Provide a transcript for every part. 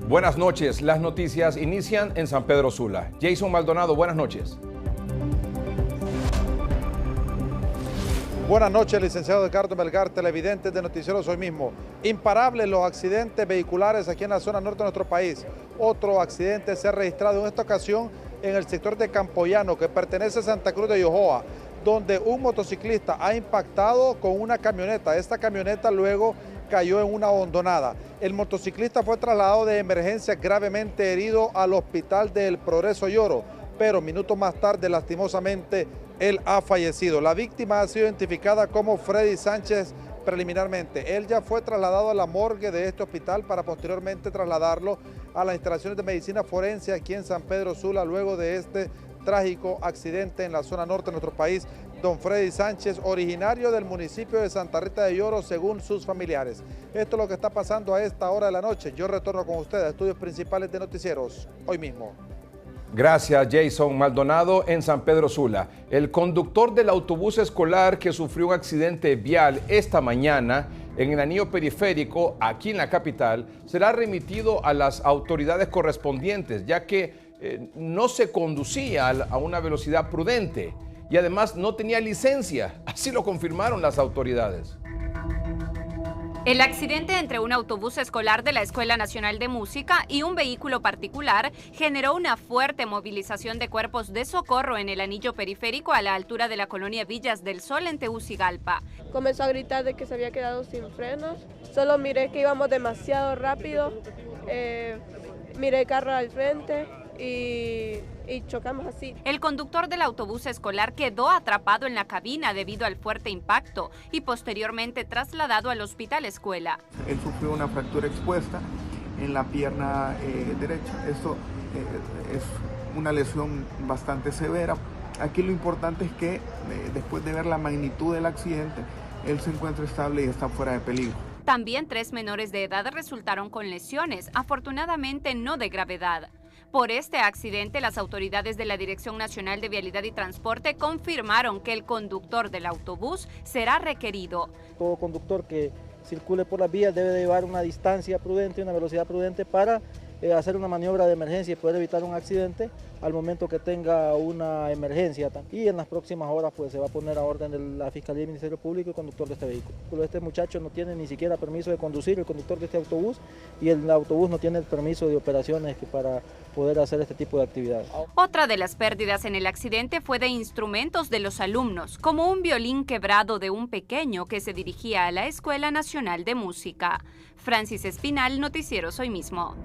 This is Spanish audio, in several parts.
Buenas noches, las noticias inician en San Pedro Sula. Jason Maldonado, buenas noches. Buenas noches, licenciado Edgardo Melgar, televidente de Noticieros Hoy Mismo. Imparables los accidentes vehiculares aquí en la zona norte de nuestro país. Otro accidente se ha registrado en esta ocasión en el sector de Campoyano, que pertenece a Santa Cruz de Yojoa, donde un motociclista ha impactado con una camioneta. Esta camioneta luego cayó en una hondonada. El motociclista fue trasladado de emergencia gravemente herido al hospital del Progreso Lloro, pero minutos más tarde, lastimosamente, él ha fallecido. La víctima ha sido identificada como Freddy Sánchez preliminarmente. Él ya fue trasladado a la morgue de este hospital para posteriormente trasladarlo a las instalaciones de medicina forense aquí en San Pedro Sula, luego de este trágico accidente en la zona norte de nuestro país. Don Freddy Sánchez, originario del municipio de Santa Rita de Lloro, según sus familiares. Esto es lo que está pasando a esta hora de la noche. Yo retorno con ustedes a estudios principales de Noticieros Hoy Mismo. Gracias, Jason Maldonado en San Pedro Sula. El conductor del autobús escolar que sufrió un accidente vial esta mañana en el anillo periférico aquí en la capital será remitido a las autoridades correspondientes, ya que no se conducía a una velocidad prudente y además no tenía licencia. Así lo confirmaron las autoridades. El accidente entre un autobús escolar de la Escuela Nacional de Música y un vehículo particular generó una fuerte movilización de cuerpos de socorro en el anillo periférico a la altura de la colonia Villas del Sol en Tegucigalpa. Comenzó a gritar de que se había quedado sin frenos. Solo miré que íbamos demasiado rápido, miré el carro al frente y chocamos así. El conductor del autobús escolar quedó atrapado en la cabina debido al fuerte impacto y posteriormente trasladado al hospital escuela. Él sufrió una fractura expuesta en la pierna derecha. Esto es una lesión bastante severa. Aquí lo importante es que después de ver la magnitud del accidente, él se encuentra estable y está fuera de peligro. También 3 menores de edad resultaron con lesiones, afortunadamente no de gravedad. Por este accidente, las autoridades de la Dirección Nacional de Vialidad y Transporte confirmaron que el conductor del autobús será requerido. Todo conductor que circule por las vías debe de llevar una distancia prudente, una velocidad prudente para hacer una maniobra de emergencia y poder evitar un accidente al momento que tenga una emergencia. Y en las próximas horas pues se va a poner a orden de la Fiscalía y Ministerio Público el conductor de este vehículo. Este muchacho no tiene ni siquiera permiso de conducir, el conductor de este autobús, y el autobús no tiene el permiso de operaciones para poder hacer este tipo de actividades. Otra de las pérdidas en el accidente fue de instrumentos de los alumnos, como un violín quebrado de un pequeño que se dirigía a la Escuela Nacional de Música. Francis Espinal, Noticieros Hoy Mismo.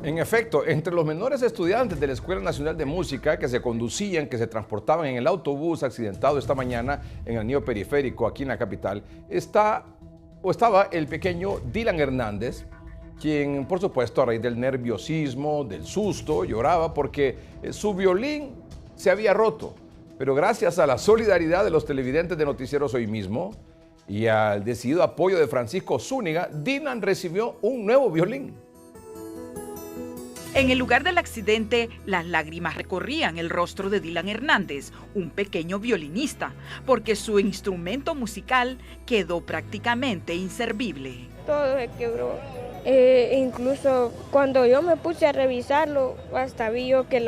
En efecto, entre los menores estudiantes de la Escuela Nacional de Música que se conducían, que se transportaban en el autobús accidentado esta mañana en el anillo periférico aquí en la capital, estaba el pequeño Dylan Hernández, quien por supuesto a raíz del nerviosismo, del susto, lloraba porque su violín se había roto. Pero gracias a la solidaridad de los televidentes de Noticieros Hoy Mismo y al decidido apoyo de Francisco Zúñiga, Dylan recibió un nuevo violín. En el lugar del accidente, las lágrimas recorrían el rostro de Dylan Hernández, un pequeño violinista, porque su instrumento musical quedó prácticamente inservible. Todo se quebró. Incluso cuando yo me puse a revisarlo, hasta vi yo que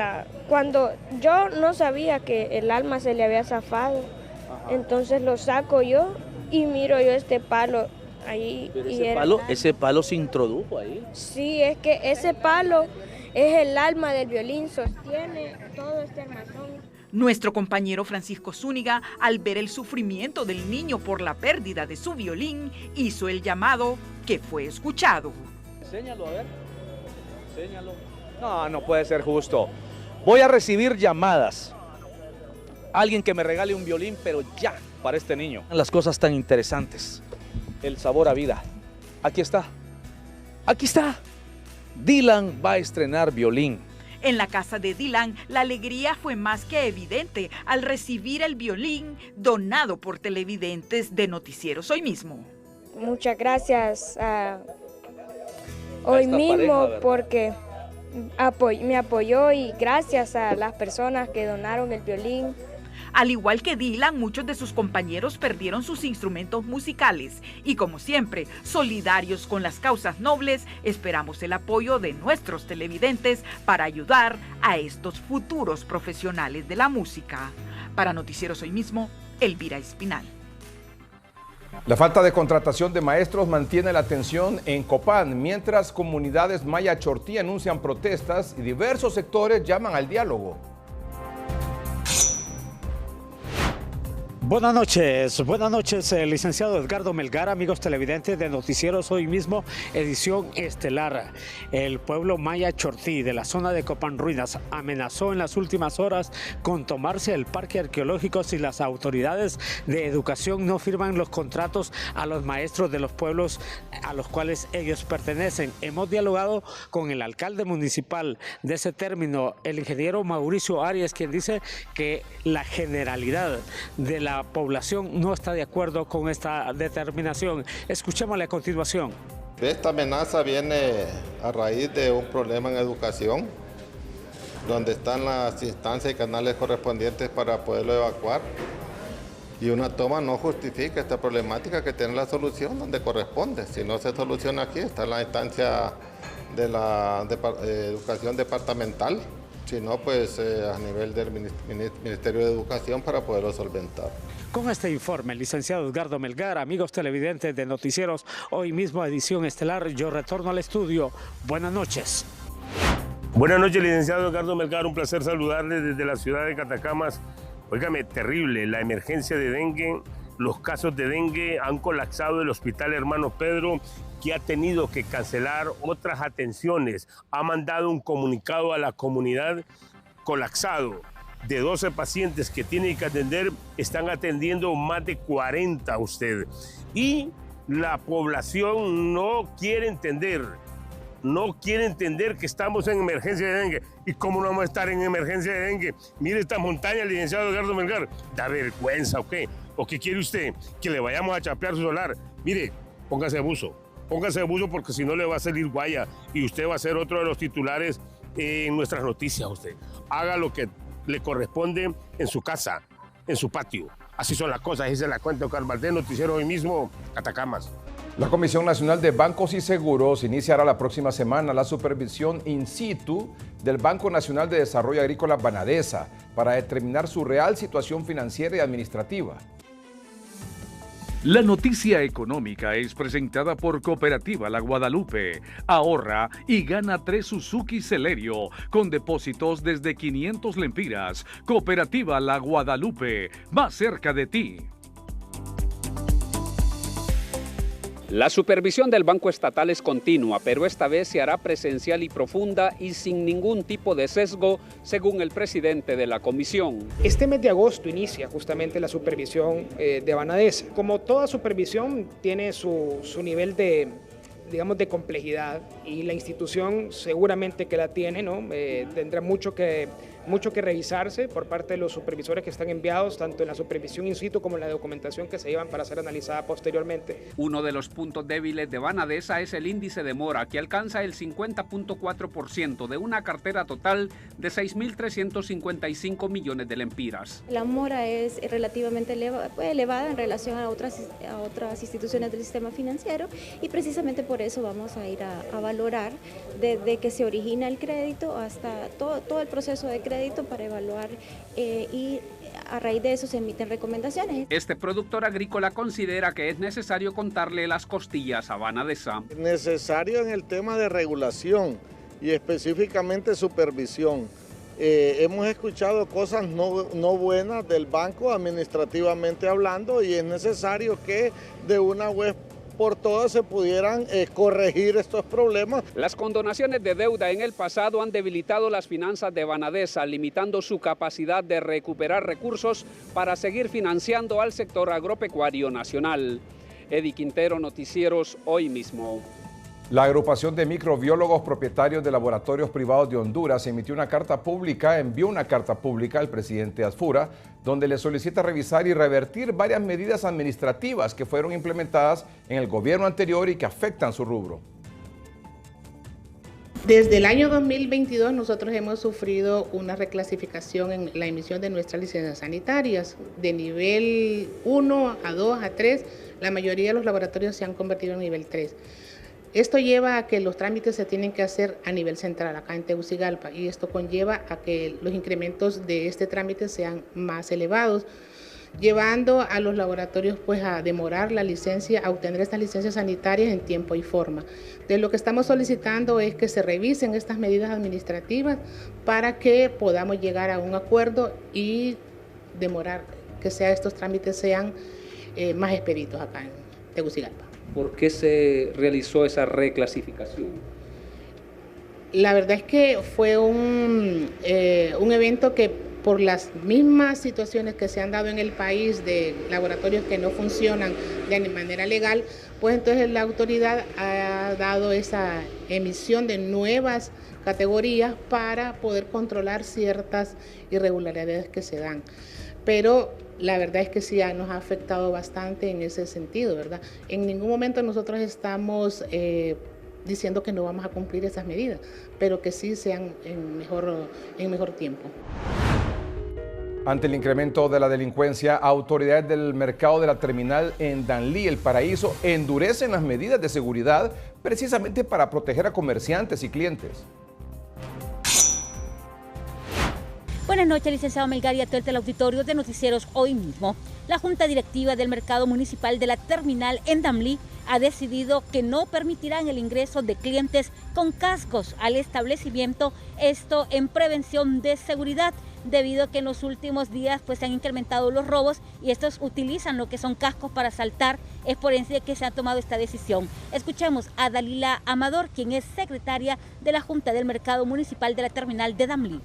cuando yo no sabía que el alma se le había zafado, entonces lo saco yo y miro yo este palo ahí. Pero ese palo se introdujo ahí. Sí, es que ese palo es el alma del violín, sostiene todo este armazón. Nuestro compañero Francisco Zúñiga, al ver el sufrimiento del niño por la pérdida de su violín, hizo el llamado que fue escuchado. Enséñalo, a ver. Enséñalo. No puede ser justo. Voy a recibir llamadas. Alguien que me regale un violín, pero ya, para este niño. Las cosas tan interesantes. El sabor a vida. Aquí está. Aquí está. Dylan va a estrenar violín. En la casa de Dylan, la alegría fue más que evidente al recibir el violín donado por televidentes de Noticieros Hoy Mismo. Muchas gracias a Hoy Mismo porque me apoyó y gracias a las personas que donaron el violín. Al igual que Dylan, muchos de sus compañeros perdieron sus instrumentos musicales y, como siempre, solidarios con las causas nobles, esperamos el apoyo de nuestros televidentes para ayudar a estos futuros profesionales de la música. Para Noticieros Hoy Mismo, Elvira Espinal. La falta de contratación de maestros mantiene la tensión en Copán, mientras comunidades Maya Chortí anuncian protestas y diversos sectores llaman al diálogo. Buenas noches, licenciado Edgardo Melgar, amigos televidentes de Noticieros Hoy Mismo, edición estelar. El pueblo Maya Chortí de la zona de Copán Ruinas amenazó en las últimas horas con tomarse el parque arqueológico si las autoridades de educación no firman los contratos a los maestros de los pueblos a los cuales ellos pertenecen. Hemos dialogado con el alcalde municipal de ese término, el ingeniero Mauricio Arias, quien dice que la generalidad de la población no está de acuerdo con esta determinación. Escuchémosle a continuación. Esta amenaza viene a raíz de un problema en educación, donde están las instancias y canales correspondientes para poderlo evacuar. Y una toma no justifica esta problemática, que tiene la solución donde corresponde. Si no se soluciona aquí, está en la instancia de la educación departamental. Si no, pues a nivel del Ministerio de Educación para poderlo solventar. Con este informe, el licenciado Edgardo Melgar, amigos televidentes de Noticieros Hoy Mismo, edición estelar, yo retorno al estudio. Buenas noches. Buenas noches, licenciado Edgardo Melgar, un placer saludarle desde la ciudad de Catacamas. Óigame, terrible, la emergencia de dengue, los casos de dengue han colapsado el Hospital Hermano Pedro, que ha tenido que cancelar otras atenciones. Ha mandado un comunicado a la comunidad colapsado. De 12 pacientes que tienen que atender, están atendiendo más de 40 usted. Y la población no quiere entender que estamos en emergencia de dengue. ¿Y cómo no vamos a estar en emergencia de dengue? Mire esta montaña, licenciado Edgardo Melgar. ¿Da vergüenza o qué? ¿O qué quiere usted? ¿Que le vayamos a chapear su solar? Mire, póngase buzo porque si no le va a salir guaya y usted va a ser otro de los titulares en nuestras noticias. Usted haga lo que le corresponde en su casa, en su patio. Así son las cosas, así se la cuenta Oscar Valdés, Noticiero Hoy Mismo, Catacamas. La Comisión Nacional de Bancos y Seguros iniciará la próxima semana la supervisión in situ del Banco Nacional de Desarrollo Agrícola Banadesa para determinar su real situación financiera y administrativa. La noticia económica es presentada por Cooperativa La Guadalupe. Ahorra y gana 3 Suzuki Celerio con depósitos desde 500 lempiras. Cooperativa La Guadalupe, más cerca de ti. La supervisión del Banco Estatal es continua, pero esta vez se hará presencial y profunda y sin ningún tipo de sesgo, según el presidente de la comisión. Este mes de agosto inicia justamente la supervisión de Banadesa. Como toda supervisión tiene su nivel de complejidad, y la institución seguramente que la tiene, ¿no? Tendrá mucho que revisarse por parte de los supervisores que están enviados, tanto en la supervisión in situ como en la documentación que se llevan para ser analizada posteriormente. Uno de los puntos débiles de Banadesa es el índice de mora, que alcanza el 50.4% de una cartera total de 6.355 millones de lempiras. La mora es relativamente elevada en relación a otras instituciones del sistema financiero, y precisamente por eso vamos a ir a valorar desde que se origina el crédito hasta todo el proceso de crédito para evaluar y a raíz de eso se emiten recomendaciones. Este productor agrícola considera que es necesario contarle las costillas a Banadesa. Necesario en el tema de regulación y específicamente supervisión. Hemos escuchado cosas no buenas del banco administrativamente hablando, y es necesario que de una vez por todas se pudieran corregir estos problemas. Las condonaciones de deuda en el pasado han debilitado las finanzas de Banadesa, limitando su capacidad de recuperar recursos para seguir financiando al sector agropecuario nacional. Eddie Quintero, Noticieros Hoy Mismo. La agrupación de microbiólogos propietarios de laboratorios privados de Honduras envió una carta pública al presidente Asfura, donde le solicita revisar y revertir varias medidas administrativas que fueron implementadas en el gobierno anterior y que afectan su rubro. Desde el año 2022 nosotros hemos sufrido una reclasificación en la emisión de nuestras licencias sanitarias. De nivel 1 a 2 a 3, la mayoría de los laboratorios se han convertido en nivel 3. Esto lleva a que los trámites se tienen que hacer a nivel central, acá en Tegucigalpa, y esto conlleva a que los incrementos de este trámite sean más elevados, llevando a los laboratorios pues a demorar la licencia, a obtener estas licencias sanitarias en tiempo y forma. De lo que estamos solicitando es que se revisen estas medidas administrativas para que podamos llegar a un acuerdo y demorar que estos trámites sean más expeditos acá en Tegucigalpa. ¿Por qué se realizó esa reclasificación? La verdad es que fue un evento que por las mismas situaciones que se han dado en el país de laboratorios que no funcionan de manera legal, pues entonces la autoridad ha dado esa emisión de nuevas categorías para poder controlar ciertas irregularidades que se dan. Pero la verdad es que sí nos ha afectado bastante en ese sentido, ¿verdad? En ningún momento nosotros estamos diciendo que no vamos a cumplir esas medidas, pero que sí sean en mejor tiempo. Ante el incremento de la delincuencia, autoridades del mercado de la terminal en Danlí, El Paraíso, endurecen las medidas de seguridad precisamente para proteger a comerciantes y clientes. Buenas noches, licenciado Melgar y a todo el auditorio de Noticieros Hoy Mismo. La Junta Directiva del Mercado Municipal de la Terminal en Danlí ha decidido que no permitirán el ingreso de clientes con cascos al establecimiento, esto en prevención de seguridad, debido a que en los últimos días pues se han incrementado los robos y estos utilizan lo que son cascos para asaltar. Es por eso que se ha tomado esta decisión. Escuchemos a Dalila Amador, quien es secretaria de la Junta del Mercado Municipal de la Terminal de Danlí.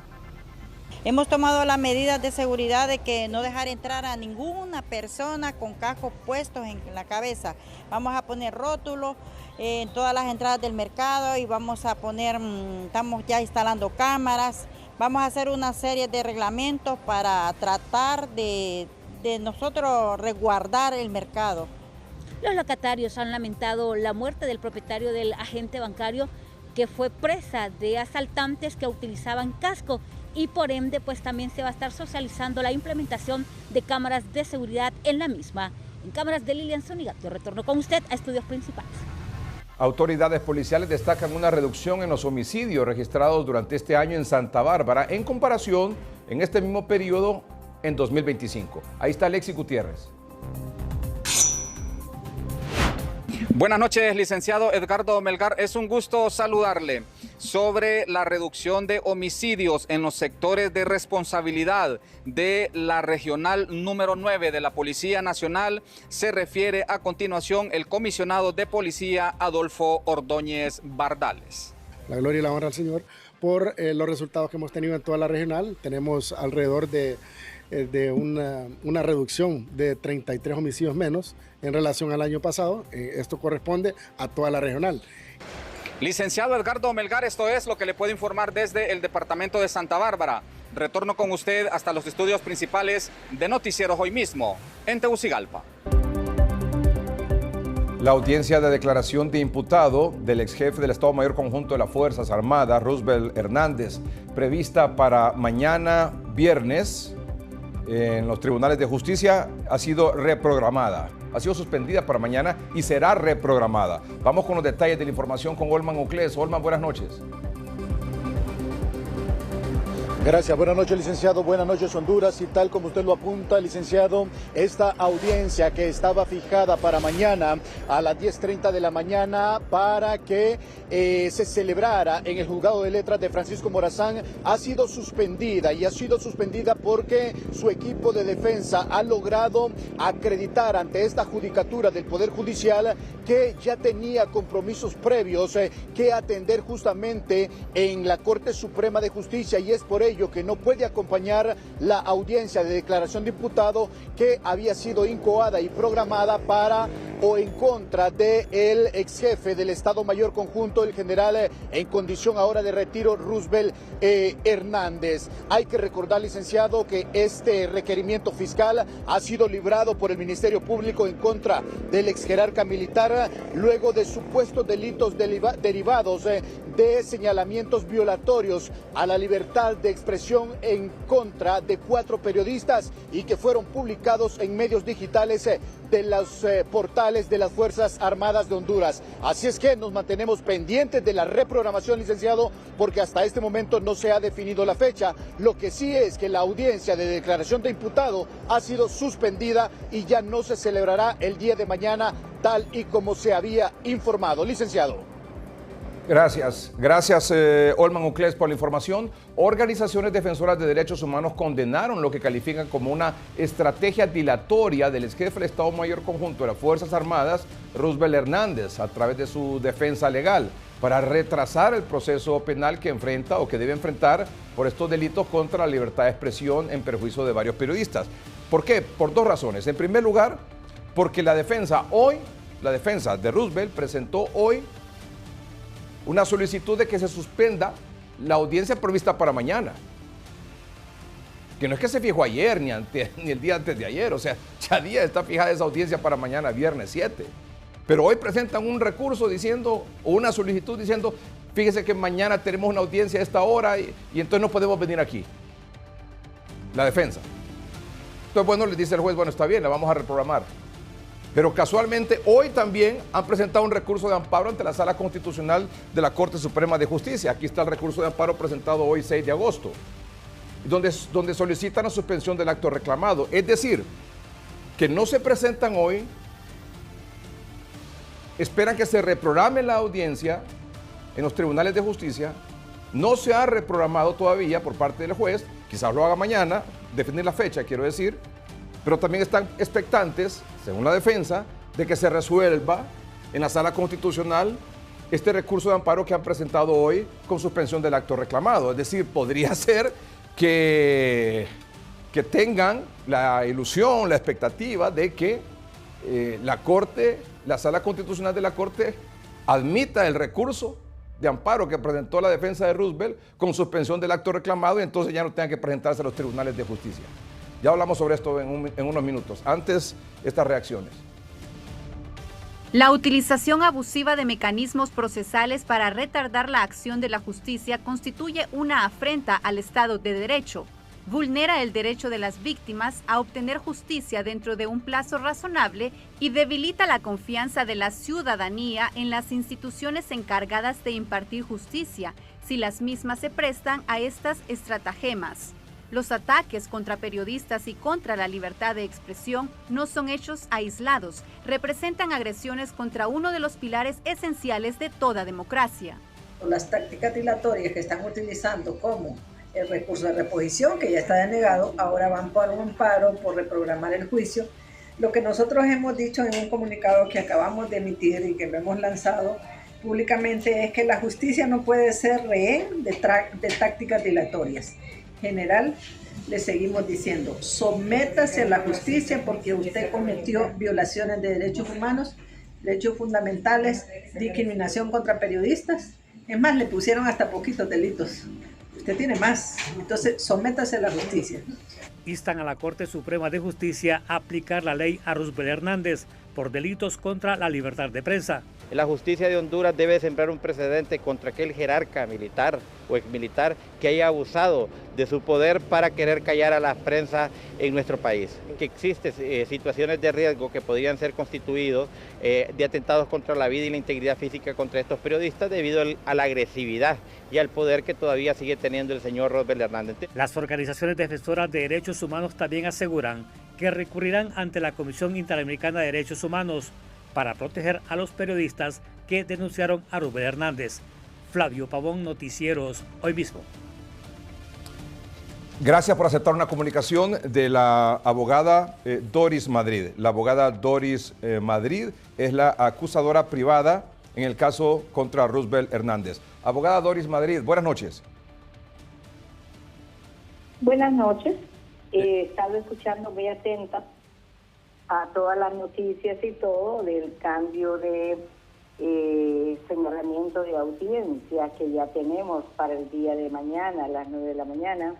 Hemos tomado las medidas de seguridad de que no dejar entrar a ninguna persona con cascos puestos en la cabeza. Vamos a poner rótulos en todas las entradas del mercado y vamos a poner, estamos ya instalando cámaras. Vamos a hacer una serie de reglamentos para tratar de nosotros resguardar el mercado. Los locatarios han lamentado la muerte del propietario del agente bancario que fue presa de asaltantes que utilizaban casco y por ende pues también se va a estar socializando la implementación de cámaras de seguridad en la misma. En cámaras de Lilian Zunigato, retorno con usted a estudios principales. Autoridades policiales destacan una reducción en los homicidios registrados durante este año en Santa Bárbara en comparación en este mismo periodo en 2025. Ahí está Alexis Gutiérrez. Buenas noches, licenciado Edgardo Melgar. Es un gusto saludarle. Sobre la reducción de homicidios en los sectores de responsabilidad de la regional número 9 de la Policía Nacional, se refiere a continuación el comisionado de policía Adolfo Ordóñez Bardales. La gloria y la honra al Señor por los resultados que hemos tenido en toda la regional. Tenemos alrededor de una reducción de 33 homicidios menos en relación al año pasado. Esto corresponde a toda la regional. Licenciado Edgardo Melgar, esto es lo que le puedo informar desde el departamento de Santa Bárbara. Retorno con usted hasta los estudios principales de Noticieros Hoy Mismo, en Tegucigalpa. La audiencia de declaración de imputado del ex jefe del Estado Mayor Conjunto de las Fuerzas Armadas, Roosevelt Hernández, prevista para mañana viernes en los tribunales de justicia, ha sido reprogramada. Ha sido suspendida para mañana y será reprogramada. Vamos con los detalles de la información con Olman Uclés. Olman, buenas noches. Gracias, buenas noches, licenciado, buenas noches, Honduras, y tal como usted lo apunta, licenciado, esta audiencia que estaba fijada para mañana a las 10:30 de la mañana para que se celebrara en el Juzgado de Letras de Francisco Morazán ha sido suspendida, y ha sido suspendida porque su equipo de defensa ha logrado acreditar ante esta judicatura del Poder Judicial que ya tenía compromisos previos que atender justamente en la Corte Suprema de Justicia, y es por ello que no puede acompañar la audiencia de declaración de imputado que había sido incoada y programada para o en contra del ex jefe del Estado Mayor Conjunto, el general en condición ahora de retiro, Roosevelt Hernández. Hay que recordar, licenciado, que este requerimiento fiscal ha sido librado por el Ministerio Público en contra del ex jerarca militar luego de supuestos delitos derivados de señalamientos violatorios a la libertad de expresión en contra de 4 periodistas y que fueron publicados en medios digitales de los portales de las Fuerzas Armadas de Honduras. Así es que nos mantenemos pendientes de la reprogramación, licenciado, porque hasta este momento no se ha definido la fecha. Lo que sí es que la audiencia de declaración de imputado ha sido suspendida y ya no se celebrará el día de mañana tal y como se había informado. Licenciado. Gracias, Olman Uclés, por la información. Organizaciones defensoras de derechos humanos condenaron lo que califican como una estrategia dilatoria del ex jefe del Estado Mayor Conjunto de las Fuerzas Armadas, Roosevelt Hernández, a través de su defensa legal, para retrasar el proceso penal que enfrenta o que debe enfrentar por estos delitos contra la libertad de expresión en perjuicio de varios periodistas. ¿Por qué? Por 2 razones. En primer lugar, porque la defensa de Roosevelt presentó hoy una solicitud de que se suspenda la audiencia prevista para mañana. Que no es que se fijó ayer ni el día antes de ayer, o sea, ya día está fijada esa audiencia para mañana, viernes 7. Pero hoy presentan un recurso diciendo, o una solicitud diciendo, fíjese que mañana tenemos una audiencia a esta hora y entonces no podemos venir aquí. La defensa. Entonces, bueno, les dice el juez, bueno, está bien, la vamos a reprogramar. Pero casualmente hoy también han presentado un recurso de amparo ante la Sala Constitucional de la Corte Suprema de Justicia. Aquí está el recurso de amparo presentado hoy 6 de agosto, donde solicitan la suspensión del acto reclamado. Es decir, que no se presentan hoy, esperan que se reprograme la audiencia en los tribunales de justicia, no se ha reprogramado todavía por parte del juez, quizás lo haga mañana, definir la fecha, quiero decir, pero también están expectantes, según la defensa, de que se resuelva en la Sala Constitucional este recurso de amparo que han presentado hoy con suspensión del acto reclamado. Es decir, podría ser que tengan la ilusión, la expectativa de que la Sala Constitucional de la Corte admita el recurso de amparo que presentó la defensa de Roosevelt con suspensión del acto reclamado y entonces ya no tengan que presentarse a los tribunales de justicia. Ya hablamos sobre esto en unos minutos. Antes, estas reacciones. La utilización abusiva de mecanismos procesales para retardar la acción de la justicia constituye una afrenta al Estado de Derecho. Vulnera el derecho de las víctimas a obtener justicia dentro de un plazo razonable y debilita la confianza de la ciudadanía en las instituciones encargadas de impartir justicia, si las mismas se prestan a estas estratagemas. Los ataques contra periodistas y contra la libertad de expresión no son hechos aislados, representan agresiones contra uno de los pilares esenciales de toda democracia. Las tácticas dilatorias que están utilizando como el recurso de reposición, que ya está denegado, ahora van por un amparo, por reprogramar el juicio. Lo que nosotros hemos dicho en un comunicado que acabamos de emitir y que lo hemos lanzado públicamente es que la justicia no puede ser rehén de tácticas dilatorias. General, le seguimos diciendo, sométase a la justicia porque usted cometió violaciones de derechos humanos, derechos fundamentales, discriminación contra periodistas. Es más, le pusieron hasta poquitos delitos. Usted tiene más, entonces sométase a la justicia. Instan a la Corte Suprema de Justicia a aplicar la ley a Roosevelt Hernández por delitos contra la libertad de prensa. La justicia de Honduras debe sembrar un precedente contra aquel jerarca militar o exmilitar que haya abusado de su poder para querer callar a la prensa en nuestro país. Que existen situaciones de riesgo que podrían ser constituidos de atentados contra la vida y la integridad física contra estos periodistas debido a la agresividad y al poder que todavía sigue teniendo el señor Roosevelt Hernández. Las organizaciones defensoras de derechos humanos también aseguran que recurrirán ante la Comisión Interamericana de Derechos Humanos para proteger a los periodistas que denunciaron a Roosevelt Hernández. Flavio Pavón, Noticieros, Hoy Mismo. Gracias por aceptar una comunicación de la abogada Doris Madrid. La abogada Doris Madrid es la acusadora privada en el caso contra Roosevelt Hernández. Abogada Doris Madrid, buenas noches. Buenas noches. He estado escuchando muy atenta a todas las noticias y todo del cambio de señalamiento de audiencia que ya tenemos para el día de mañana a las 9 de la mañana.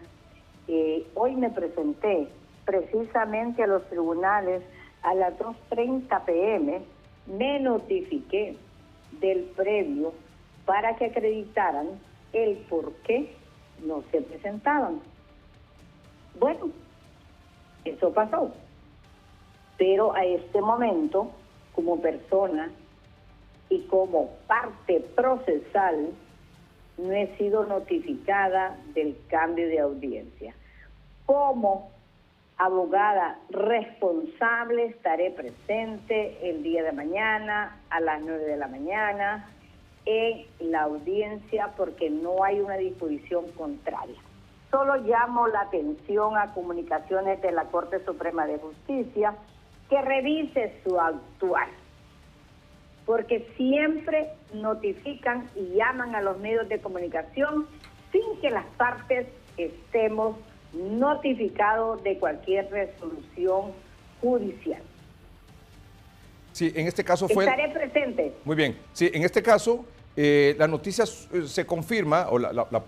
Hoy me presenté precisamente a los tribunales a las 2:30 p.m. Me notifiqué del previo para que acreditaran el por qué no se presentaban. Bueno, eso pasó. Pero a este momento, como persona y como parte procesal, no he sido notificada del cambio de audiencia. Como abogada responsable estaré presente el día de mañana a las 9 de la mañana en la audiencia porque no hay una disposición contraria. Solo llamo la atención a Comunicaciones de la Corte Suprema de Justicia que revise su actuar, porque siempre notifican y llaman a los medios de comunicación sin que las partes estemos notificados de cualquier resolución judicial. Sí, en este caso fue... Estaré presente. Muy bien. Sí, en este caso, la noticia se confirma, o la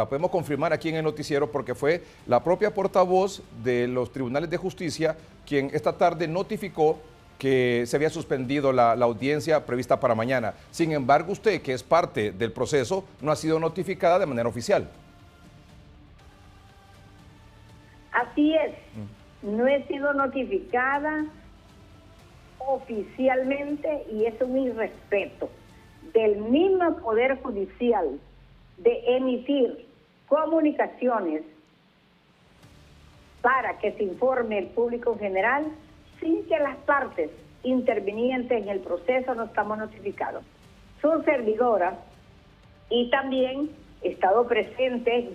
podemos confirmar aquí en el noticiero, porque fue la propia portavoz de los tribunales de justicia quien esta tarde notificó que se había suspendido la audiencia prevista para mañana. Sin embargo, usted, que es parte del proceso, no ha sido notificada de manera oficial. Así es. No he sido notificada oficialmente y es un irrespeto del mismo Poder Judicial de emitir comunicaciones para que se informe el público en general sin que las partes intervinientes en el proceso no estamos notificados. Su servidora, y también he estado presente,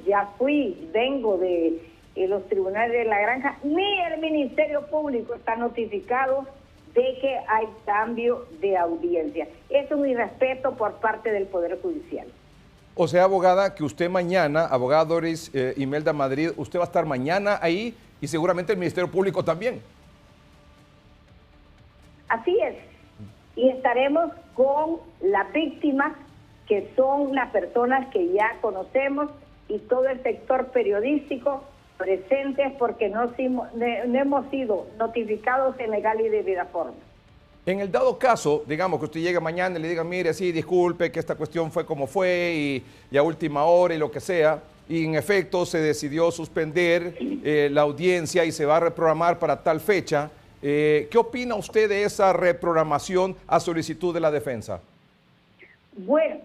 vengo de los tribunales de la Granja, ni el Ministerio Público está notificado de que hay cambio de audiencia. Es un irrespeto por parte del Poder Judicial. O sea, abogada, que usted mañana, abogada Doris Imelda Madrid, usted va a estar mañana ahí y seguramente el Ministerio Público también. Así es. Y estaremos con las víctimas, que son las personas que ya conocemos, y todo el sector periodístico presentes porque no hemos sido notificados en legal y debida forma. En el dado caso, digamos que usted llegue mañana y le diga, mire, sí, disculpe que esta cuestión fue como fue y a última hora y lo que sea, y en efecto se decidió suspender la audiencia y se va a reprogramar para tal fecha, ¿qué opina usted de esa reprogramación a solicitud de la defensa? Bueno,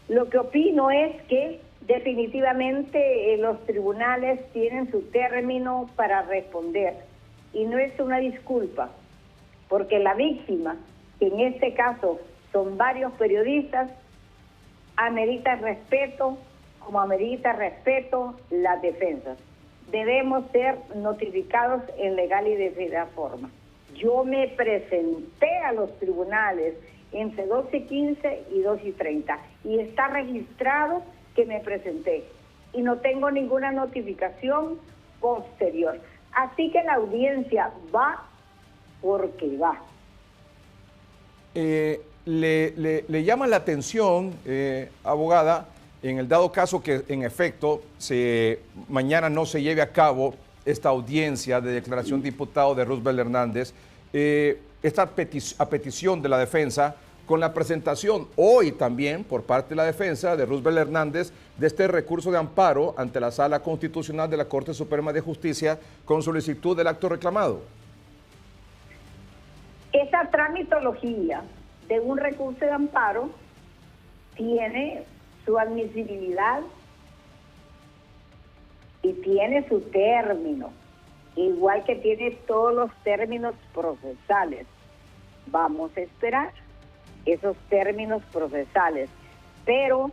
lo que opino es que definitivamente los tribunales tienen su término para responder y no es una disculpa, porque la víctima, que en este caso son varios periodistas, amerita respeto como amerita respeto las defensas. Debemos ser notificados en legal y debida forma. Yo me presenté a los tribunales entre 12:15 y 2:30 y está registrado que me presenté y no tengo ninguna notificación posterior. Así que la audiencia va porque va. Le llama la atención, abogada, en el dado caso que en efecto mañana no se lleve a cabo esta audiencia de declaración de diputado de Roosevelt Hernández, a petición de la defensa, con la presentación hoy también por parte de la defensa de Roosevelt Hernández de este recurso de amparo ante la Sala Constitucional de la Corte Suprema de Justicia con solicitud del acto reclamado. Esa tramitología de un recurso de amparo tiene su admisibilidad y tiene su término, igual que tiene todos los términos procesales. Vamos a esperar esos términos procesales, pero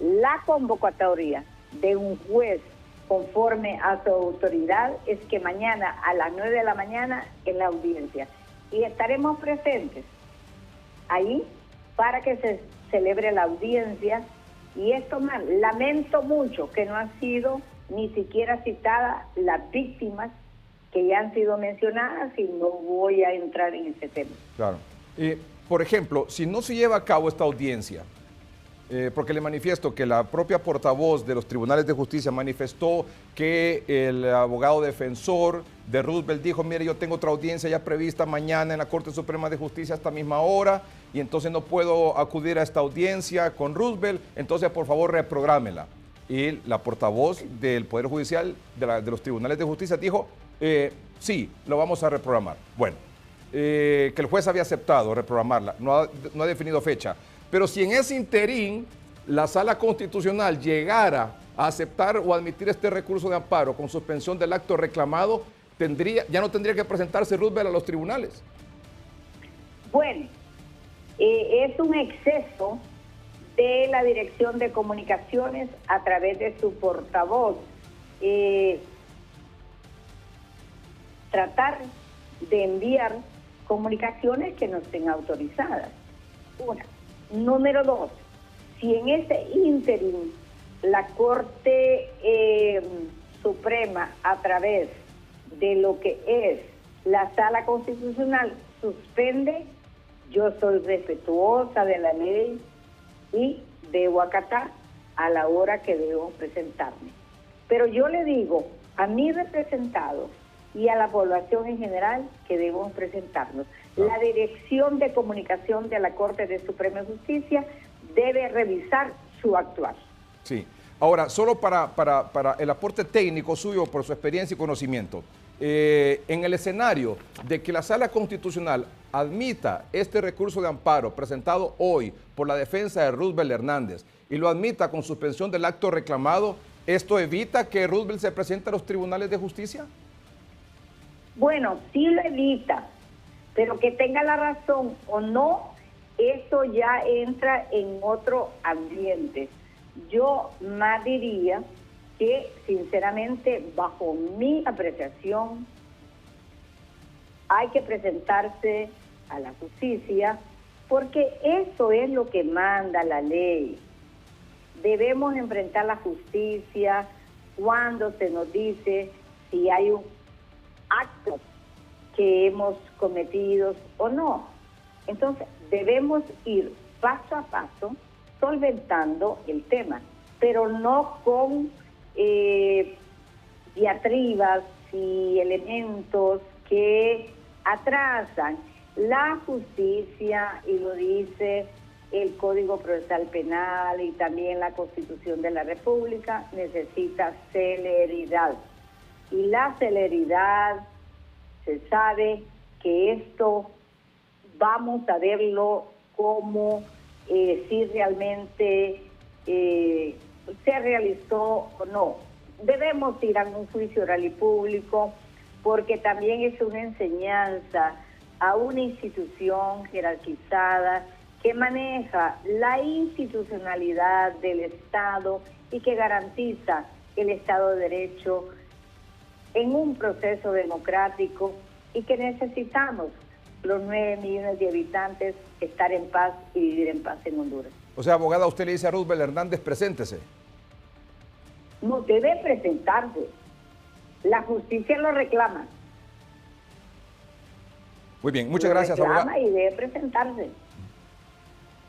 la convocatoria de un juez conforme a su autoridad es que mañana a las 9 de la mañana en la audiencia, y estaremos presentes ahí para que se celebre la audiencia. Y esto más, lamento mucho que no han sido ni siquiera citadas las víctimas que ya han sido mencionadas y no voy a entrar en ese tema. Claro. Por ejemplo, si no se lleva a cabo esta audiencia, porque le manifiesto que la propia portavoz de los tribunales de justicia manifestó que el abogado defensor de Roosevelt dijo, mire, yo tengo otra audiencia ya prevista mañana en la Corte Suprema de Justicia a esta misma hora y entonces no puedo acudir a esta audiencia con Roosevelt, entonces por favor reprográmela. Y la portavoz del Poder Judicial de los tribunales de justicia dijo, sí, lo vamos a reprogramar. Bueno, que el juez había aceptado reprogramarla, no ha definido fecha. Pero si en ese interín la Sala Constitucional llegara a aceptar o admitir este recurso de amparo con suspensión del acto reclamado, ya no tendría que presentarse Roosevelt a los tribunales. Bueno, es un exceso de la Dirección de Comunicaciones a través de su portavoz. Tratar de enviar comunicaciones que no estén autorizadas. Una. Número 2, si en ese ínterin la Corte Suprema, a través de lo que es la Sala Constitucional, suspende, yo soy respetuosa de la ley y debo acatar a la hora que debo presentarme. Pero yo le digo a mis representados y a la población en general que debemos presentarnos. La Dirección de Comunicación de la Corte de Suprema Justicia debe revisar su actuar. Sí. Ahora, solo para el aporte técnico suyo, por su experiencia y conocimiento, en el escenario de que la Sala Constitucional admita este recurso de amparo presentado hoy por la defensa de Roosevelt Hernández y lo admita con suspensión del acto reclamado, ¿esto evita que Roosevelt se presente a los tribunales de justicia? Bueno, sí lo evita, pero que tenga la razón o no, eso ya entra en otro ambiente. Yo más diría que, sinceramente, bajo mi apreciación, hay que presentarse a la justicia, porque eso es lo que manda la ley. Debemos enfrentar la justicia cuando se nos dice si hay un acto que hemos cometido o no. Entonces, debemos ir paso a paso solventando el tema, pero no con diatribas y elementos que atrasan la justicia, y lo dice el Código Procesal Penal y también la Constitución de la República, necesita celeridad. Y la celeridad, se sabe que esto vamos a verlo como si realmente se realizó o no. Debemos ir a un juicio oral y público, porque también es una enseñanza a una institución jerarquizada que maneja la institucionalidad del Estado y que garantiza el Estado de Derecho en un proceso democrático, y que necesitamos los 9 millones de habitantes estar en paz y vivir en paz en Honduras. O sea, abogada, usted le dice a Roosevelt Hernández, preséntese. No debe presentarse. La justicia lo reclama. Muy bien, muchas gracias, abogada. Y debe presentarse.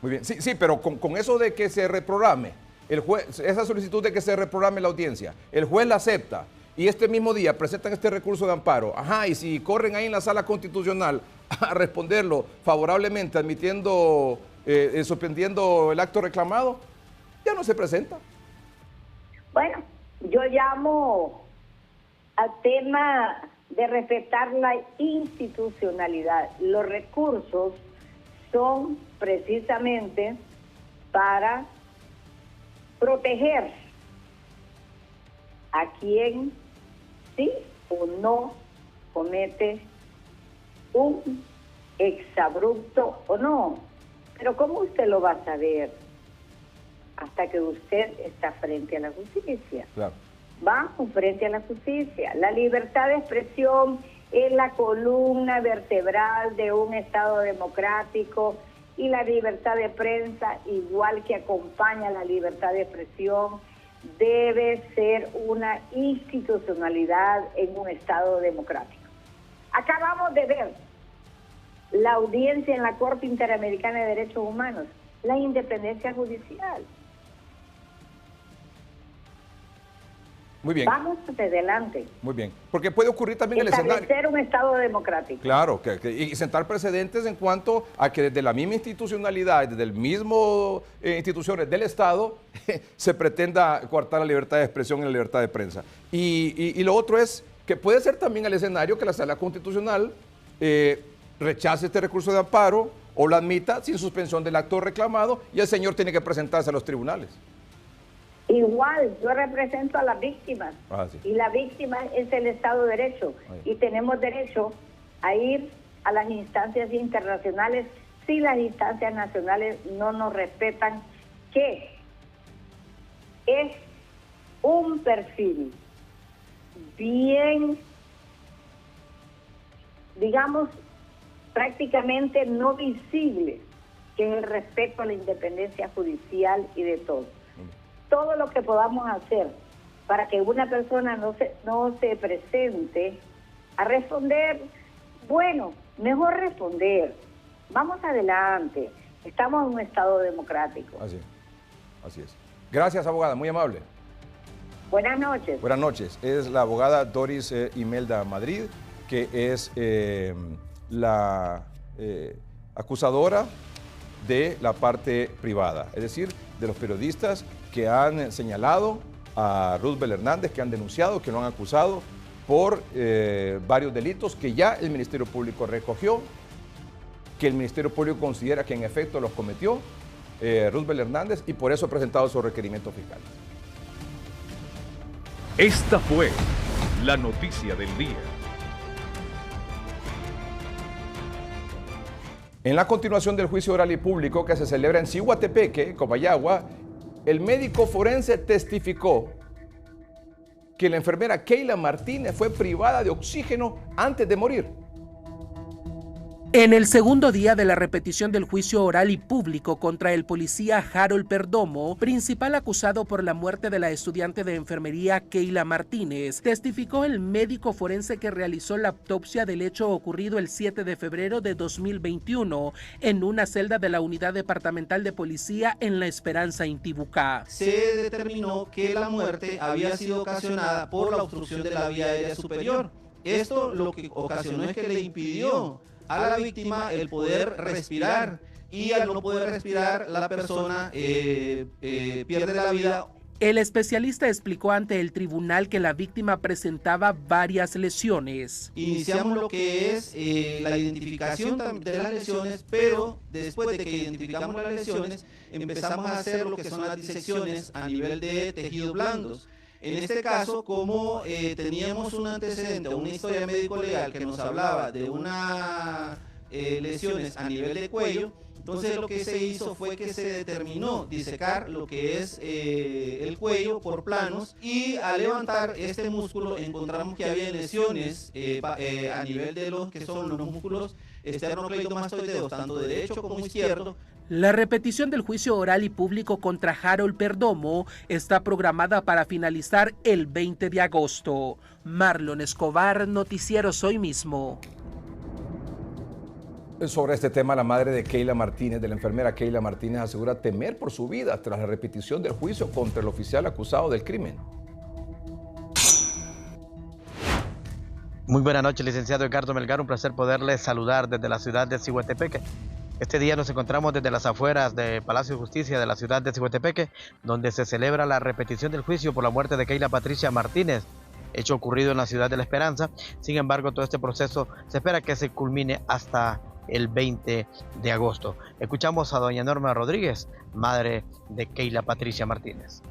Muy bien, sí, pero con eso de que se reprograme, el juez, esa solicitud de que se reprograme la audiencia, el juez la acepta y este mismo día presentan este recurso de amparo. Ajá, y si corren ahí en la Sala Constitucional a responderlo favorablemente, admitiendo, suspendiendo el acto reclamado, ya no se presenta. Bueno, yo llamo al tema de respetar la institucionalidad. Los recursos son precisamente para proteger a quien sí o no comete un exabrupto o no. Pero ¿cómo usted lo va a saber? Hasta que usted está frente a la justicia. Claro. Vamos frente a la justicia. La libertad de expresión es la columna vertebral de un Estado democrático, y la libertad de prensa, igual que acompaña la libertad de expresión, debe ser una institucionalidad en un Estado democrático. Acabamos de ver la audiencia en la Corte Interamericana de Derechos Humanos, la independencia judicial. Muy bien. Vamos hacia adelante. Muy bien. Porque puede ocurrir también el escenario. Establecer un Estado democrático. Claro, y sentar precedentes en cuanto a que desde la misma institucionalidad, desde el mismo instituciones del Estado, se pretenda coartar la libertad de expresión y la libertad de prensa. Y lo otro es que puede ser también el escenario que la Sala Constitucional rechace este recurso de amparo o lo admita sin suspensión del acto reclamado y el señor tiene que presentarse a los tribunales. Igual, yo represento a las víctimas y la víctima es el Estado de Derecho y tenemos derecho a ir a las instancias internacionales si las instancias nacionales no nos respetan, que es un perfil bien, digamos, prácticamente no visible, que es el respeto a la independencia judicial y de todo. Todo lo que podamos hacer para que una persona no se presente a responder, bueno, mejor responder. Vamos adelante. Estamos en un Estado democrático. Así es. Gracias, abogada, muy amable. Buenas noches. Buenas noches. Es la abogada Doris Imelda Madrid, que es la acusadora de la parte privada, es decir, de los periodistas que han señalado a Roosevelt Hernández, que han denunciado, que lo han acusado por varios delitos que ya el Ministerio Público recogió, que el Ministerio Público considera que en efecto los cometió Roosevelt Hernández y por eso ha presentado su requerimiento fiscal. Esta fue la noticia del día. En la continuación del juicio oral y público que se celebra en Ciguatepeque, Comayagua, el médico forense testificó que la enfermera Keila Martínez fue privada de oxígeno antes de morir. En el segundo día de la repetición del juicio oral y público contra el policía Harold Perdomo, principal acusado por la muerte de la estudiante de enfermería Keila Martínez, testificó el médico forense que realizó la autopsia del hecho ocurrido el 7 de febrero de 2021 en una celda de la Unidad Departamental de Policía en La Esperanza, Intibucá. Se determinó que la muerte había sido ocasionada por la obstrucción de la vía aérea superior. Esto lo que ocasionó es que le impidió a la víctima el poder respirar, y al no poder respirar la persona pierde la vida. El especialista explicó ante el tribunal que la víctima presentaba varias lesiones. Iniciamos lo que es la identificación de las lesiones, pero después de que identificamos las lesiones empezamos a hacer lo que son las disecciones a nivel de tejidos blandos. En este caso, como teníamos un antecedente o una historia médico-legal que nos hablaba de unas lesiones a nivel de cuello, entonces lo que se hizo fue que se determinó disecar lo que es el cuello por planos, y al levantar este músculo encontramos que había lesiones a nivel de los que son los músculos esternocleidomastoideos, tanto derecho como izquierdo. La repetición del juicio oral y público contra Harold Perdomo está programada para finalizar el 20 de agosto. Marlon Escobar, Noticieros Hoy Mismo. Sobre este tema, la madre de Keila Martínez, de la enfermera Keila Martínez, asegura temer por su vida tras la repetición del juicio contra el oficial acusado del crimen. Muy buenas noches, licenciado Edgardo Melgar, un placer poderle saludar desde la ciudad de Ciguatepeque. Este día nos encontramos desde las afueras del Palacio de Justicia de la ciudad de Ciguatepeque, donde se celebra la repetición del juicio por la muerte de Keila Patricia Martínez, hecho ocurrido en la ciudad de La Esperanza. Sin embargo, todo este proceso se espera que se culmine hasta el 20 de agosto. Escuchamos a doña Norma Rodríguez, madre de Keila Patricia Martínez.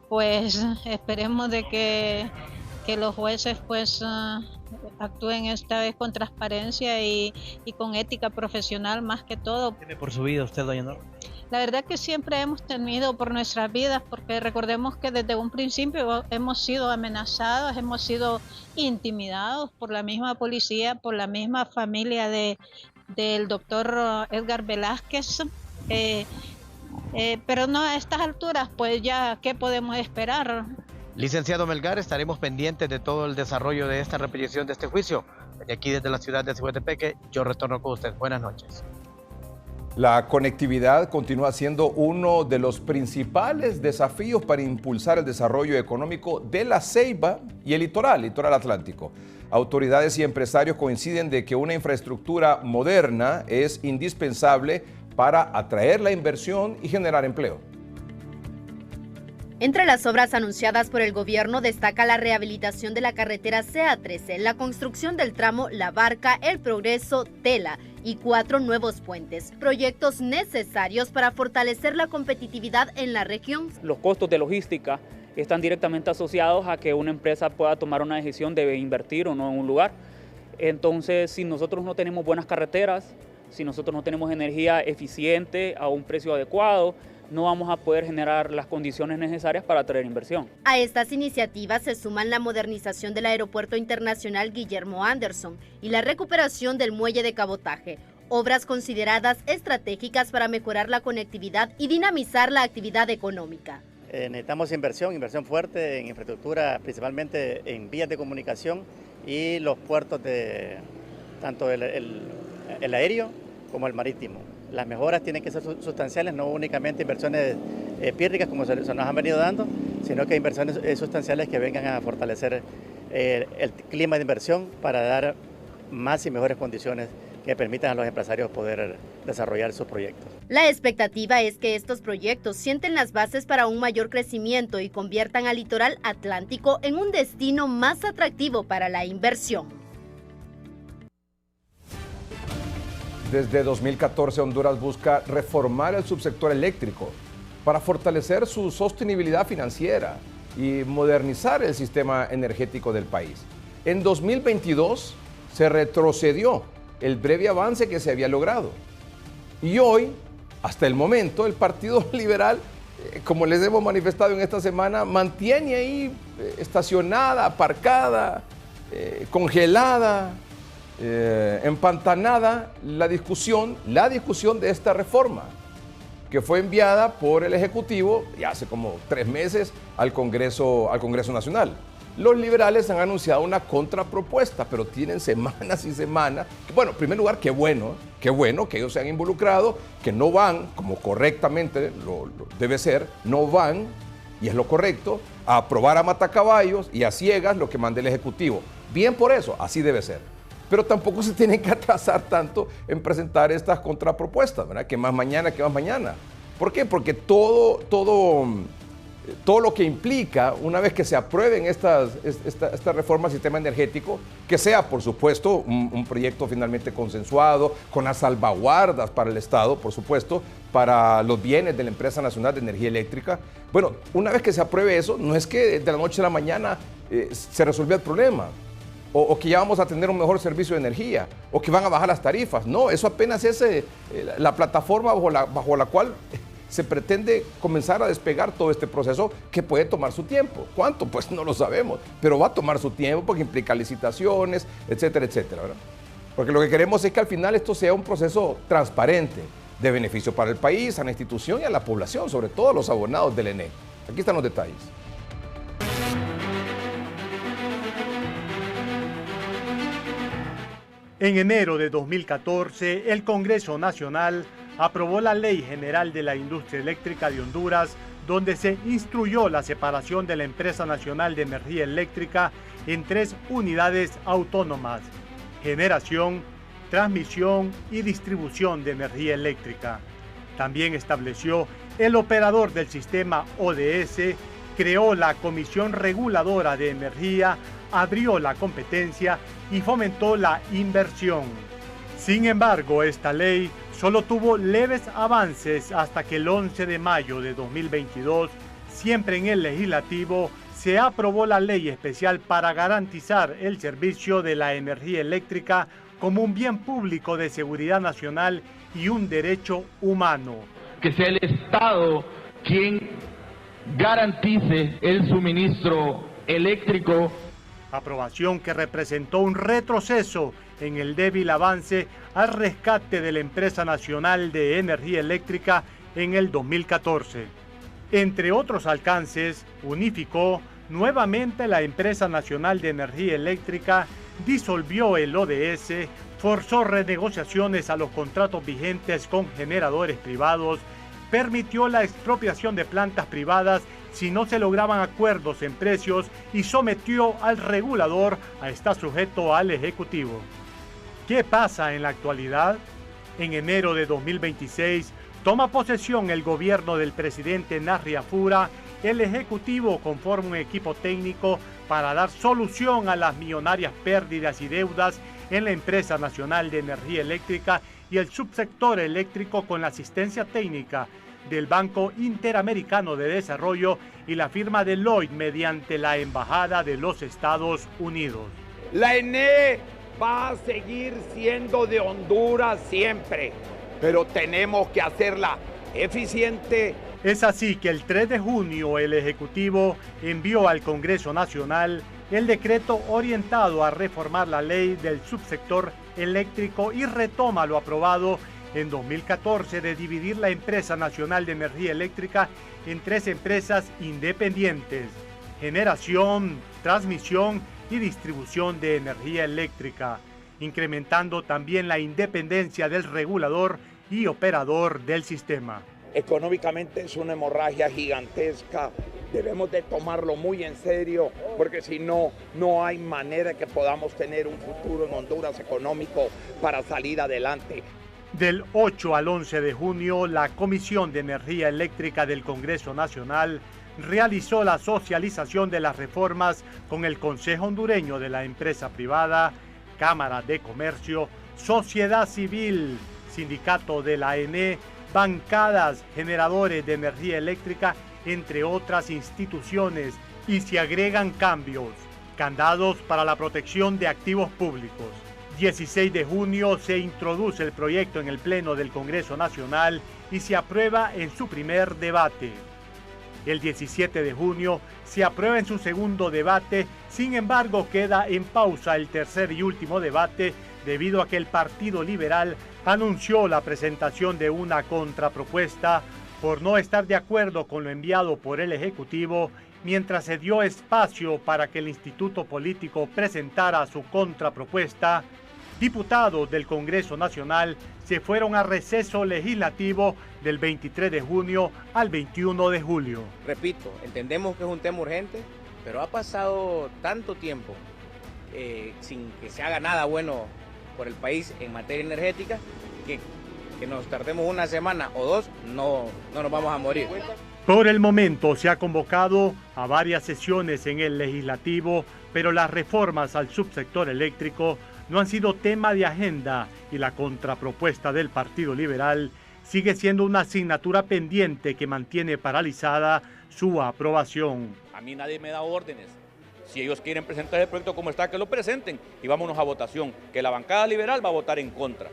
Pues esperemos de que los jueces pues actúen esta vez con transparencia y con ética profesional más que todo. ¿Teme por su vida usted, doña Norma? La verdad que siempre hemos temido por nuestras vidas, porque recordemos que desde un principio hemos sido amenazados, hemos sido intimidados por la misma policía, por la misma familia del doctor Edgar Velázquez. pero no a estas alturas, pues ya, ¿qué podemos esperar? Licenciado Melgar, estaremos pendientes de todo el desarrollo de esta repetición de este juicio. De aquí desde la ciudad de Siguetepeque, yo retorno con usted. Buenas noches. La conectividad continúa siendo uno de los principales desafíos para impulsar el desarrollo económico de La Ceiba y el litoral atlántico. Autoridades y empresarios coinciden de que una infraestructura moderna es indispensable para atraer la inversión y generar empleo. Entre las obras anunciadas por el gobierno destaca la rehabilitación de la carretera CA13, la construcción del tramo La Barca, El Progreso, Tela y 4 nuevos puentes, proyectos necesarios para fortalecer la competitividad en la región. Los costos de logística están directamente asociados a que una empresa pueda tomar una decisión de invertir o no en un lugar. Entonces, si nosotros no tenemos buenas carreteras, si nosotros no tenemos energía eficiente a un precio adecuado, no vamos a poder generar las condiciones necesarias para atraer inversión. A estas iniciativas se suman la modernización del Aeropuerto Internacional Guillermo Anderson y la recuperación del muelle de cabotaje, obras consideradas estratégicas para mejorar la conectividad y dinamizar la actividad económica. Necesitamos inversión fuerte en infraestructura, principalmente en vías de comunicación y los puertos de tanto el aéreo como el marítimo. Las mejoras tienen que ser sustanciales, no únicamente inversiones pírricas como se nos han venido dando, sino que inversiones sustanciales que vengan a fortalecer el clima de inversión para dar más y mejores condiciones que permitan a los empresarios poder desarrollar sus proyectos. La expectativa es que estos proyectos sienten las bases para un mayor crecimiento y conviertan al litoral atlántico en un destino más atractivo para la inversión. Desde 2014, Honduras busca reformar el subsector eléctrico para fortalecer su sostenibilidad financiera y modernizar el sistema energético del país. En 2022 se retrocedió el breve avance que se había logrado. Y hoy, hasta el momento, el Partido Liberal, como les hemos manifestado en esta semana, mantiene ahí estacionada, aparcada, congelada, empantanada la discusión de esta reforma que fue enviada por el Ejecutivo ya hace como 3 meses al Congreso Nacional. Los liberales han anunciado una contrapropuesta, pero tienen semanas y semanas. Bueno, en primer lugar, qué bueno que ellos se han involucrado, que no van, como correctamente lo debe ser, no van, y es lo correcto, a aprobar a matacaballos y a ciegas lo que mande el Ejecutivo. Bien por eso, así debe ser. Pero tampoco se tienen que atrasar tanto en presentar estas contrapropuestas, ¿verdad? Que más mañana. ¿Por qué? Porque todo lo que implica, una vez que se aprueben esta reforma al sistema energético, que sea, por supuesto, un proyecto finalmente consensuado, con las salvaguardas para el Estado, por supuesto, para los bienes de la Empresa Nacional de Energía Eléctrica. Bueno, una vez que se apruebe eso, no es que de la noche a la mañana se resolvió el problema. O que ya vamos a tener un mejor servicio de energía, o que van a bajar las tarifas. No, eso apenas es la plataforma bajo la cual se pretende comenzar a despegar todo este proceso que puede tomar su tiempo. ¿Cuánto? Pues no lo sabemos, pero va a tomar su tiempo porque implica licitaciones, etcétera, etcétera, ¿verdad? Porque lo que queremos es que al final esto sea un proceso transparente, de beneficio para el país, a la institución y a la población, sobre todo a los abonados del ENE. Aquí están los detalles. En enero de 2014, el Congreso Nacional aprobó la Ley General de la Industria Eléctrica de Honduras, donde se instruyó la separación de la Empresa Nacional de Energía Eléctrica en 3 unidades autónomas: generación, transmisión y distribución de energía eléctrica. También estableció el operador del sistema ODS, creó la Comisión Reguladora de Energía, abrió la competencia y fomentó la inversión. Sin embargo, esta ley solo tuvo leves avances hasta que el 11 de mayo de 2022, siempre en el Legislativo, se aprobó la ley especial para garantizar el servicio de la energía eléctrica como un bien público de seguridad nacional y un derecho humano. Que sea el Estado quien garantice el suministro eléctrico. Aprobación que representó un retroceso en el débil avance al rescate de la Empresa Nacional de Energía Eléctrica en el 2014. Entre otros alcances, unificó nuevamente la Empresa Nacional de Energía Eléctrica, disolvió el ODS, forzó renegociaciones a los contratos vigentes con generadores privados, permitió la expropiación de plantas privadas si no se lograban acuerdos en precios y sometió al regulador a estar sujeto al Ejecutivo. ¿Qué pasa en la actualidad? En enero de 2026 toma posesión el gobierno del presidente Narri Afura. El Ejecutivo conforma un equipo técnico para dar solución a las millonarias pérdidas y deudas en la Empresa Nacional de Energía Eléctrica y el subsector eléctrico, con la asistencia técnica del Banco Interamericano de Desarrollo y la firma Deloitte mediante la Embajada de los Estados Unidos. La ENE va a seguir siendo de Honduras siempre, pero tenemos que hacerla eficiente. Es así que el 3 de junio el Ejecutivo envió al Congreso Nacional el decreto orientado a reformar la ley del subsector eléctrico y retoma lo aprobado en 2014 de dividir la Empresa Nacional de Energía Eléctrica en 3 empresas independientes: generación, transmisión y distribución de energía eléctrica, incrementando también la independencia del regulador y operador del sistema. Económicamente es una hemorragia gigantesca, debemos de tomarlo muy en serio, porque si no, no hay manera que podamos tener un futuro en Honduras económico para salir adelante. Del 8 al 11 de junio, la Comisión de Energía Eléctrica del Congreso Nacional realizó la socialización de las reformas con el Consejo Hondureño de la Empresa Privada, Cámara de Comercio, Sociedad Civil, Sindicato de la ENE, bancadas, generadores de energía eléctrica, entre otras instituciones, y se agregan cambios, candados para la protección de activos públicos. 16 de junio se introduce el proyecto en el Pleno del Congreso Nacional y se aprueba en su primer debate. El 17 de junio se aprueba en su segundo debate, sin embargo queda en pausa el tercer y último debate debido a que el Partido Liberal anunció la presentación de una contrapropuesta por no estar de acuerdo con lo enviado por el Ejecutivo, mientras se dio espacio para que el Instituto Político presentara su contrapropuesta. Diputados del Congreso Nacional se fueron a receso legislativo del 23 de junio al 21 de julio. Repito, entendemos que es un tema urgente, pero ha pasado tanto tiempo sin que se haga nada bueno por el país en materia energética que nos tardemos una semana o dos, no nos vamos a morir. Por el momento se ha convocado a varias sesiones en el legislativo, pero las reformas al subsector eléctrico no han sido tema de agenda y la contrapropuesta del Partido Liberal sigue siendo una asignatura pendiente que mantiene paralizada su aprobación. A mí nadie me da órdenes. Si ellos quieren presentar el proyecto como está, que lo presenten y vámonos a votación, que la bancada liberal va a votar en contra.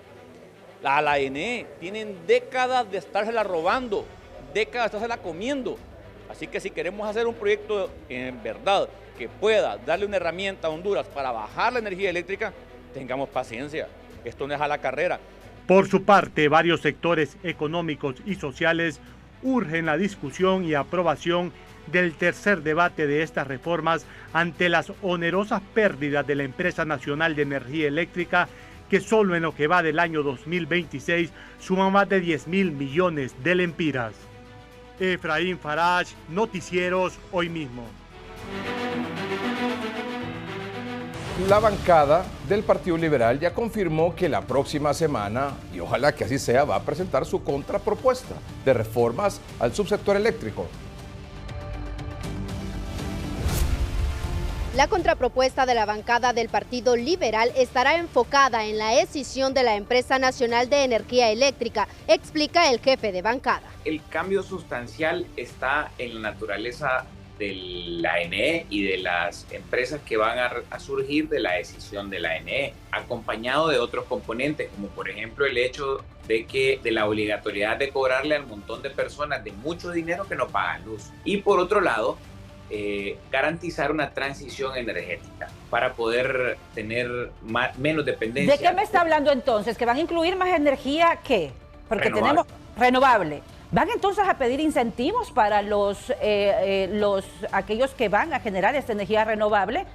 La ENE tienen décadas de estársela robando, décadas de estársela comiendo. Así que si queremos hacer un proyecto en verdad que pueda darle una herramienta a Honduras para bajar la energía eléctrica, tengamos paciencia, esto no es a la carrera. Por su parte, varios sectores económicos y sociales urgen la discusión y aprobación del tercer debate de estas reformas ante las onerosas pérdidas de la Empresa Nacional de Energía Eléctrica, que solo en lo que va del año 2026 suman más de 10.000 millones de lempiras. Efraín Faraj, Noticieros Hoy Mismo. La bancada del Partido Liberal ya confirmó que la próxima semana, y ojalá que así sea, va a presentar su contrapropuesta de reformas al subsector eléctrico. La contrapropuesta de la bancada del Partido Liberal estará enfocada en la escisión de la Empresa Nacional de Energía Eléctrica, explica el jefe de bancada. El cambio sustancial está en la naturaleza de la ENE y de las empresas que van a surgir de la decisión de la ENE, acompañado de otros componentes, como por ejemplo el hecho de la obligatoriedad de cobrarle al montón de personas de mucho dinero que no pagan luz. Y por otro lado, garantizar una transición energética para poder tener menos dependencia. ¿De qué me está hablando entonces? ¿Que van a incluir más energía qué? Porque tenemos renovable. ¿Van entonces a pedir incentivos para aquellos que van a generar esta energía renovable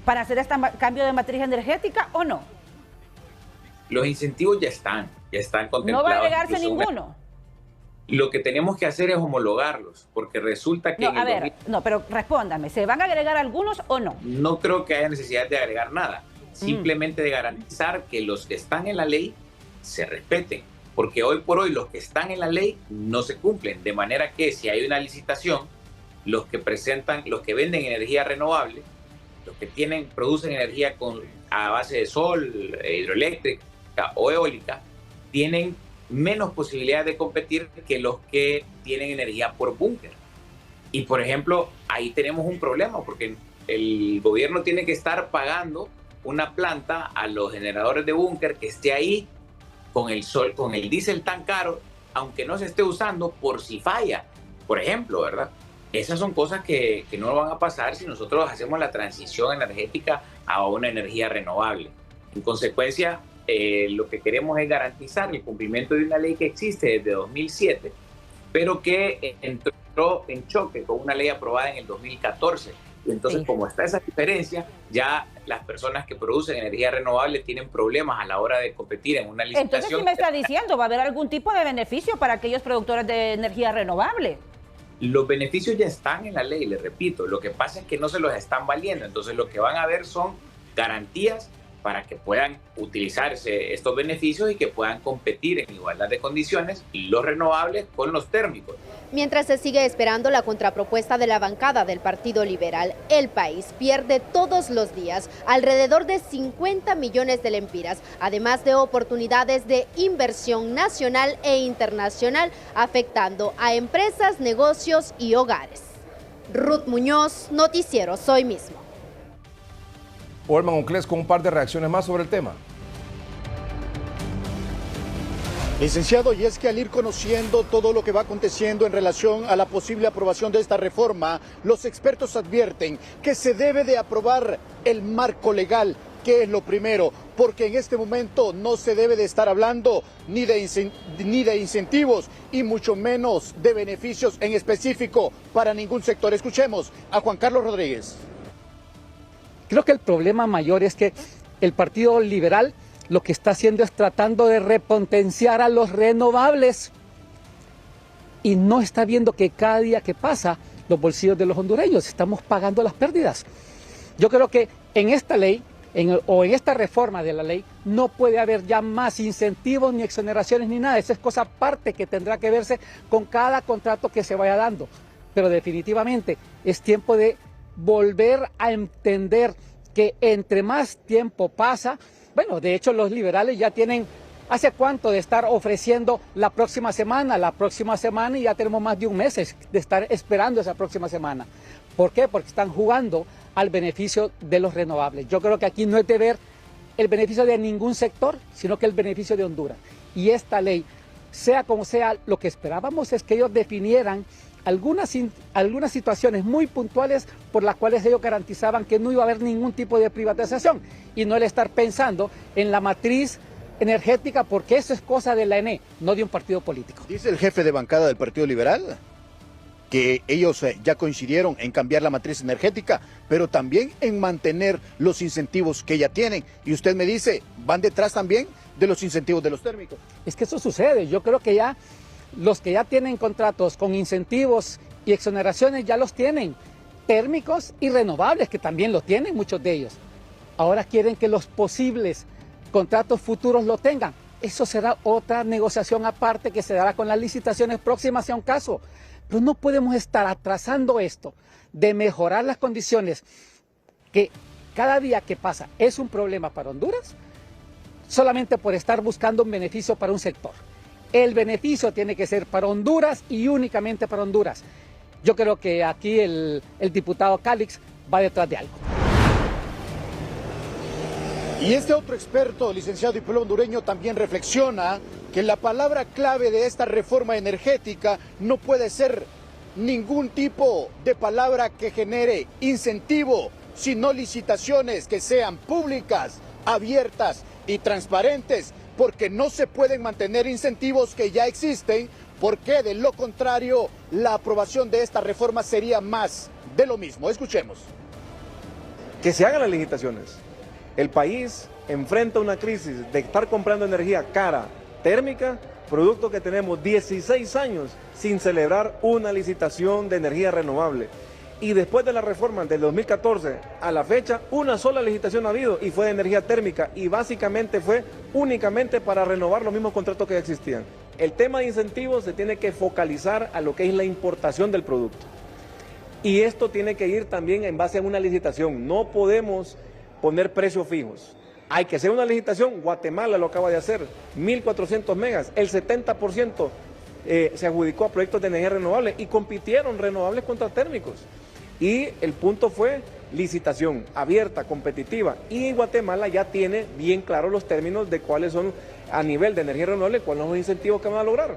para hacer este cambio de matriz energética o no? Los incentivos ya están contemplados. ¿No va a agregarse ninguno? Lo que tenemos que hacer es homologarlos, porque resulta que... No, pero respóndame, ¿se van a agregar algunos o no? No creo que haya necesidad de agregar nada, simplemente de garantizar que los que están en la ley se respeten, porque hoy por hoy los que están en la ley no se cumplen, de manera que si hay una licitación, los que venden energía renovable, los que producen energía a base de sol, hidroeléctrica o eólica, tienen menos posibilidades de competir que los que tienen energía por búnker. Y por ejemplo, ahí tenemos un problema, porque el gobierno tiene que estar pagando una planta a los generadores de búnker que esté ahí con el sol, con el diésel tan caro, aunque no se esté usando, por si falla, por ejemplo, ¿verdad? Esas son cosas que no van a pasar si nosotros hacemos la transición energética a una energía renovable. En consecuencia, lo que queremos es garantizar el cumplimiento de una ley que existe desde 2007, pero que entró en choque con una ley aprobada en el 2014. Y entonces, como está esa diferencia, ya las personas que producen energía renovable tienen problemas a la hora de competir en una licitación. Entonces, ¿sí me está diciendo, va a haber algún tipo de beneficio para aquellos productores de energía renovable? Los beneficios ya están en la ley, les repito. Lo que pasa es que no se los están valiendo. Entonces, lo que van a ver son garantías para que puedan utilizarse estos beneficios y que puedan competir en igualdad de condiciones los renovables con los térmicos. Mientras se sigue esperando la contrapropuesta de la bancada del Partido Liberal, el país pierde todos los días alrededor de 50 millones de lempiras, además de oportunidades de inversión nacional e internacional, afectando a empresas, negocios y hogares. Ruth Muñoz, Noticiero Soy Mismo. Olman Unclés con un par de reacciones más sobre el tema. Licenciado, y es que al ir conociendo todo lo que va aconteciendo en relación a la posible aprobación de esta reforma, los expertos advierten que se debe de aprobar el marco legal, que es lo primero, porque en este momento no se debe de estar hablando ni de incentivos y mucho menos de beneficios en específico para ningún sector. Escuchemos a Juan Carlos Rodríguez. Creo que el problema mayor es que el Partido Liberal lo que está haciendo es tratando de repotenciar a los renovables y no está viendo que cada día que pasa los bolsillos de los hondureños estamos pagando las pérdidas. Yo creo que en esta ley en esta reforma de la ley no puede haber ya más incentivos ni exoneraciones ni nada. Esa es cosa aparte que tendrá que verse con cada contrato que se vaya dando. Pero definitivamente es tiempo de volver a entender que entre más tiempo pasa, bueno, de hecho los liberales ya tienen, ¿hace cuánto de estar ofreciendo la próxima semana y ya tenemos más de un mes de estar esperando esa próxima semana? ¿Por qué? Porque están jugando al beneficio de los renovables. Yo creo que aquí no es de ver el beneficio de ningún sector, sino que el beneficio de Honduras. Y esta ley, sea como sea, lo que esperábamos es que ellos definieran algunas situaciones muy puntuales por las cuales ellos garantizaban que no iba a haber ningún tipo de privatización y no el estar pensando en la matriz energética, porque eso es cosa de la ENE, no de un partido político. Dice el jefe de bancada del Partido Liberal que ellos ya coincidieron en cambiar la matriz energética, pero también en mantener los incentivos que ya tienen. Y usted me dice, ¿van detrás también de los incentivos de los térmicos? Es que eso sucede. Yo creo que ya los que ya tienen contratos con incentivos y exoneraciones ya los tienen, térmicos y renovables, que también lo tienen muchos de ellos. Ahora quieren que los posibles contratos futuros lo tengan. Eso será otra negociación aparte que se dará con las licitaciones próximas, si a un caso. Pero no podemos estar atrasando esto de mejorar las condiciones que cada día que pasa es un problema para Honduras, solamente por estar buscando un beneficio para un sector. El beneficio tiene que ser para Honduras y únicamente para Honduras. Yo creo que aquí el diputado Calix va detrás de algo. Y este otro experto, licenciado y pueblo hondureño, también reflexiona que la palabra clave de esta reforma energética no puede ser ningún tipo de palabra que genere incentivo, sino licitaciones que sean públicas, abiertas y transparentes, porque no se pueden mantener incentivos que ya existen porque de lo contrario, la aprobación de esta reforma sería más de lo mismo. Escuchemos. Que se hagan las licitaciones. El país enfrenta una crisis de estar comprando energía cara, térmica, producto que tenemos 16 años sin celebrar una licitación de energía renovable. Y después de la reforma del 2014 a la fecha, una sola licitación ha habido y fue de energía térmica y básicamente fue únicamente para renovar los mismos contratos que ya existían. El tema de incentivos se tiene que focalizar a lo que es la importación del producto. Y esto tiene que ir también en base a una licitación. No podemos poner precios fijos. Hay que hacer una licitación. Guatemala lo acaba de hacer, 1.400 megas, el 70% se adjudicó a proyectos de energía renovable y compitieron renovables contra térmicos. Y el punto fue licitación abierta, competitiva. Y Guatemala ya tiene bien claros los términos de cuáles son a nivel de energía renovable, cuáles son los incentivos que van a lograr.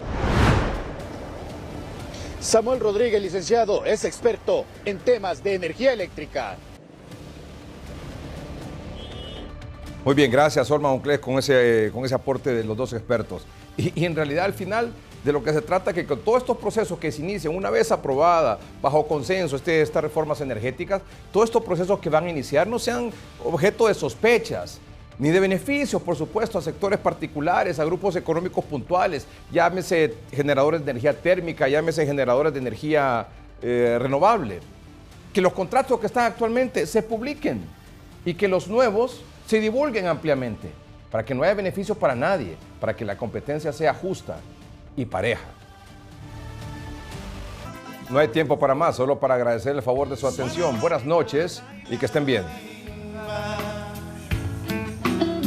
Samuel Rodríguez, licenciado, es experto en temas de energía eléctrica. Muy bien, gracias Olma Monclés con ese aporte de los dos expertos. Y en realidad al final de lo que se trata es que con todos estos procesos que se inician una vez aprobada bajo consenso estas reformas energéticas, todos estos procesos que van a iniciar no sean objeto de sospechas ni de beneficios, por supuesto, a sectores particulares, a grupos económicos puntuales, llámese generadores de energía térmica, llámese generadores de energía renovable. Que los contratos que están actualmente se publiquen y que los nuevos se divulguen ampliamente, para que no haya beneficios para nadie, para que la competencia sea justa y pareja. No hay tiempo para más, solo para agradecer el favor de su atención. Buenas noches y que estén bien.